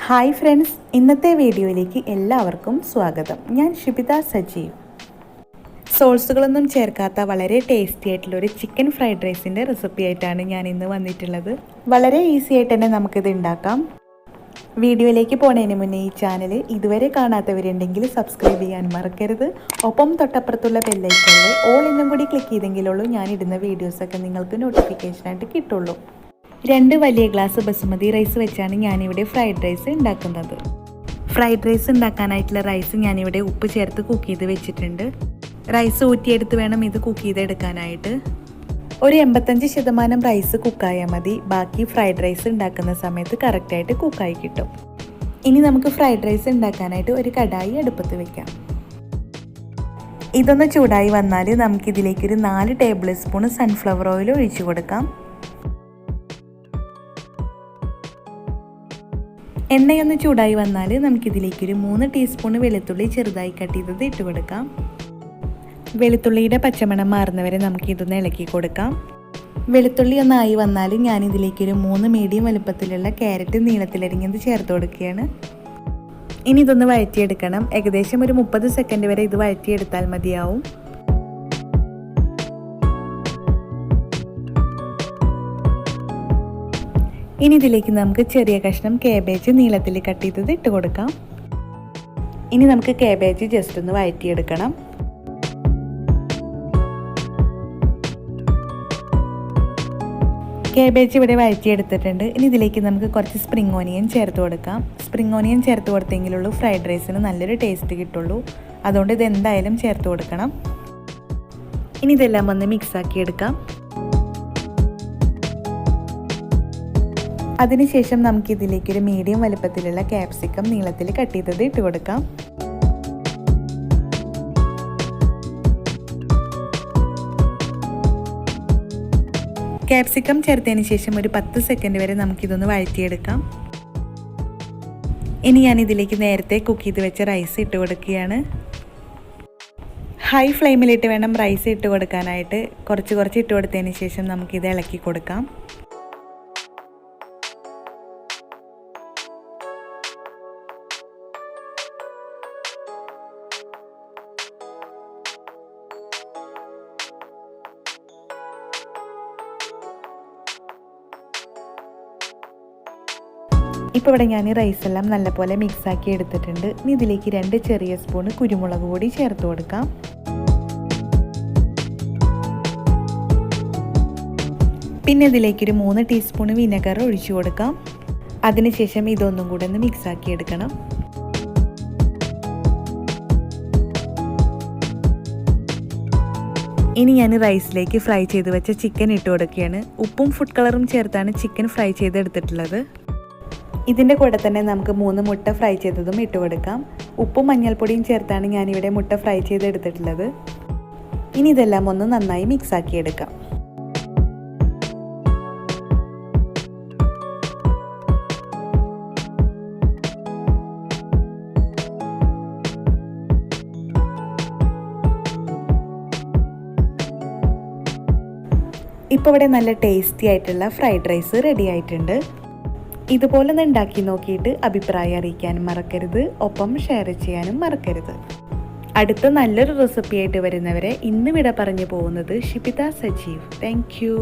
Hi friends, ഇന്നത്തെ വീഡിയോയിലേക്ക് എല്ലാവർക്കും സ്വാഗതം. ഞാൻ ഷിബിത സജീവ്. സോൾസുകളൊന്നും ചേർക്കാത്ത വളരെ ടേസ്റ്റി ആയിട്ടുള്ള ഒരു ചിക്കൻ ഫ്രൈഡ് റൈസിൻ്റെ റെസിപ്പി ആയിട്ടാണ് ഞാൻ ഇന്ന് വന്നിട്ടുള്ളത്. വളരെ ഈസി ആയിട്ട് തന്നെ നമുക്കിത് ഉണ്ടാക്കാം. വീഡിയോയിലേക്ക് പോകുന്നതിന് മുന്നേ ഈ ചാനൽ ഇതുവരെ കാണാത്തവരുണ്ടെങ്കിൽ സബ്സ്ക്രൈബ് ചെയ്യാൻ മറക്കരുത്. ഒപ്പം തൊട്ടപ്പുറത്തുള്ള ബെല്ലൈക്കണിൽ ഓൾ എന്നും കൂടി ക്ലിക്ക് ചെയ്തെങ്കിലുള്ളൂ ഞാനിടുന്ന വീഡിയോസൊക്കെ നിങ്ങൾക്ക് നോട്ടിഫിക്കേഷനായിട്ട് കിട്ടുള്ളൂ. 2 വലിയ ഗ്ലാസ് ബസുമതി റൈസ് വെച്ചാണ് ഞാനിവിടെ ഫ്രൈഡ് റൈസ് ഉണ്ടാക്കുന്നത്. ഫ്രൈഡ് റൈസ് ഉണ്ടാക്കാനായിട്ടുള്ള റൈസ് ഞാനിവിടെ ഉപ്പ് ചേർത്ത് കുക്ക് ചെയ്ത് വെച്ചിട്ടുണ്ട്. റൈസ് ഊറ്റിയെടുത്ത് വേണം ഇത് കുക്ക് ചെയ്തെടുക്കാനായിട്ട്. ഒരു 85% റൈസ് കുക്കായാൽ മതി. ബാക്കി ഫ്രൈഡ് റൈസ് ഉണ്ടാക്കുന്ന സമയത്ത് കറക്റ്റായിട്ട് കുക്കായി കിട്ടും. ഇനി നമുക്ക് ഫ്രൈഡ് റൈസ് ഉണ്ടാക്കാനായിട്ട് ഒരു കടായി അടുപ്പത്ത് വെക്കാം. ഇതൊന്ന് ചൂടായി വന്നാൽ നമുക്കിതിലേക്കൊരു 4 ടേബിൾ സ്പൂൺ സൺഫ്ലവർ ഓയിൽ ഒഴിച്ചു കൊടുക്കാം. എണ്ണയൊന്ന് ചൂടായി വന്നാൽ നമുക്കിതിലേക്കൊരു 3 ടീസ്പൂൺ വെളുത്തുള്ളി ചെറുതായി കട്ട് ചെയ്തത് ഇട്ട് കൊടുക്കാം. വെളുത്തുള്ളിയുടെ പച്ചമണം മാറുന്നവരെ നമുക്കിതൊന്ന് ഇളക്കി കൊടുക്കാം. വെളുത്തുള്ളി ഒന്നായി വന്നാൽ ഞാനിതിലേക്കൊരു 3 മീഡിയം വലുപ്പത്തിലുള്ള ക്യാരറ്റ് നീളത്തിലരിഞ്ഞത് ചേർത്ത് കൊടുക്കുകയാണ്. ഇനി ഇതൊന്ന് വഴറ്റിയെടുക്കണം. ഏകദേശം ഒരു 30 സെക്കൻഡ് വരെ ഇത് വഴറ്റിയെടുത്താൽ മതിയാവും. ഇനി ഇതിലേക്ക് നമുക്ക് ചെറിയ കഷ്ണം കാബേജ് നീളത്തിൽ കട്ട് ചെയ്തത് ഇട്ട് കൊടുക്കാം. ഇനി നമുക്ക് കാബേജ് ജസ്റ്റ് ഒന്ന് വഴറ്റിയെടുക്കണം. കാബേജ് ഇവിടെ വഴറ്റിയെടുത്തിട്ടുണ്ട്. ഇനി ഇതിലേക്ക് നമുക്ക് കുറച്ച് സ്പ്രിംഗ് ഓനിയൻ ചേർത്ത് കൊടുക്കാം. സ്പ്രിംഗ് ഓനിയൻ ചേർത്ത് കൊടുത്തെങ്കിലുള്ളൂ ഫ്രൈഡ് റൈസിന് നല്ലൊരു ടേസ്റ്റ് കിട്ടുള്ളൂ. അതുകൊണ്ട് ഇത് എന്തായാലും ചേർത്ത് കൊടുക്കണം. ഇനി ഇതെല്ലാം ഒന്ന് മിക്സാക്കി എടുക്കാം. അതിനുശേഷം നമുക്കിതിലേക്കൊരു മീഡിയം വലുപ്പത്തിലുള്ള ക്യാപ്സിക്കം നീളത്തിൽ കട്ട് ചെയ്തത് ഇട്ട് കൊടുക്കാം. ക്യാപ്സിക്കം ചേർത്തതിന് ശേഷം ഒരു 10 സെക്കൻഡ് വരെ നമുക്കിതൊന്ന് വഴറ്റിയെടുക്കാം. ഇനി ഞാനിതിലേക്ക് നേരത്തെ കുക്ക് ചെയ്ത് വെച്ച റൈസ് ഇട്ട് കൊടുക്കുകയാണ്. ഹൈ ഫ്ലെയിമിലിട്ട് വേണം റൈസ് ഇട്ട് കൊടുക്കാനായിട്ട്. കുറച്ച് ഇട്ട് കൊടുത്തതിന് ശേഷം നമുക്കിത് ഇളക്കി കൊടുക്കാം. ഇപ്പോൾ ഇവിടെ ഞാൻ റൈസെല്ലാം നല്ലപോലെ മിക്സാക്കി എടുത്തിട്ടുണ്ട്. ഇനി ഇതിലേക്ക് 2 ചെറിയ സ്പൂൺ കുരുമുളക് പൊടി ചേർത്ത് കൊടുക്കാം. പിന്നെ ഇതിലേക്കൊരു 3 ടീസ്പൂൺ വിനെഗർ ഒഴിച്ചു കൊടുക്കാം. അതിനുശേഷം ഇതൊന്നും കൂടെ ഒന്ന് മിക്സാക്കി എടുക്കണം. ഇനി ഞാൻ റൈസിലേക്ക് ഫ്രൈ ചെയ്ത് വെച്ച ചിക്കൻ ഇട്ട് കൊടുക്കുകയാണ്. ഉപ്പും ഫുഡ് കളറും ചേർത്താണ് ചിക്കൻ ഫ്രൈ ചെയ്തെടുത്തിട്ടുള്ളത്. ഇതിൻ്റെ കൂടെ തന്നെ നമുക്ക് 3 മുട്ട ഫ്രൈ ചെയ്തതും ഇട്ട് കൊടുക്കാം. ഉപ്പും മഞ്ഞൾപ്പൊടിയും ചേർത്താണ് ഞാനിവിടെ മുട്ട ഫ്രൈ ചെയ്തെടുത്തിട്ടുള്ളത്. ഇനി ഇതെല്ലാം ഒന്ന് നന്നായി മിക്സാക്കി എടുക്കാം. ഇപ്പോൾ ഇവിടെ നല്ല ടേസ്റ്റി ആയിട്ടുള്ള ഫ്രൈഡ് റൈസ് റെഡി ആയിട്ടുണ്ട്. ഇതുപോലെ ഒന്ന് ഉണ്ടാക്കി നോക്കിയിട്ട് അഭിപ്രായം അറിയിക്കാനും മറക്കരുത്. ഒപ്പം ഷെയർ ചെയ്യാനും മറക്കരുത്. അടുത്ത നല്ലൊരു റെസിപ്പി ആയിട്ട് വരുന്നവരെ ഇന്ന് വിട പറഞ്ഞു പോകുന്നത് ഷിബിത സജീവ്. Thank you.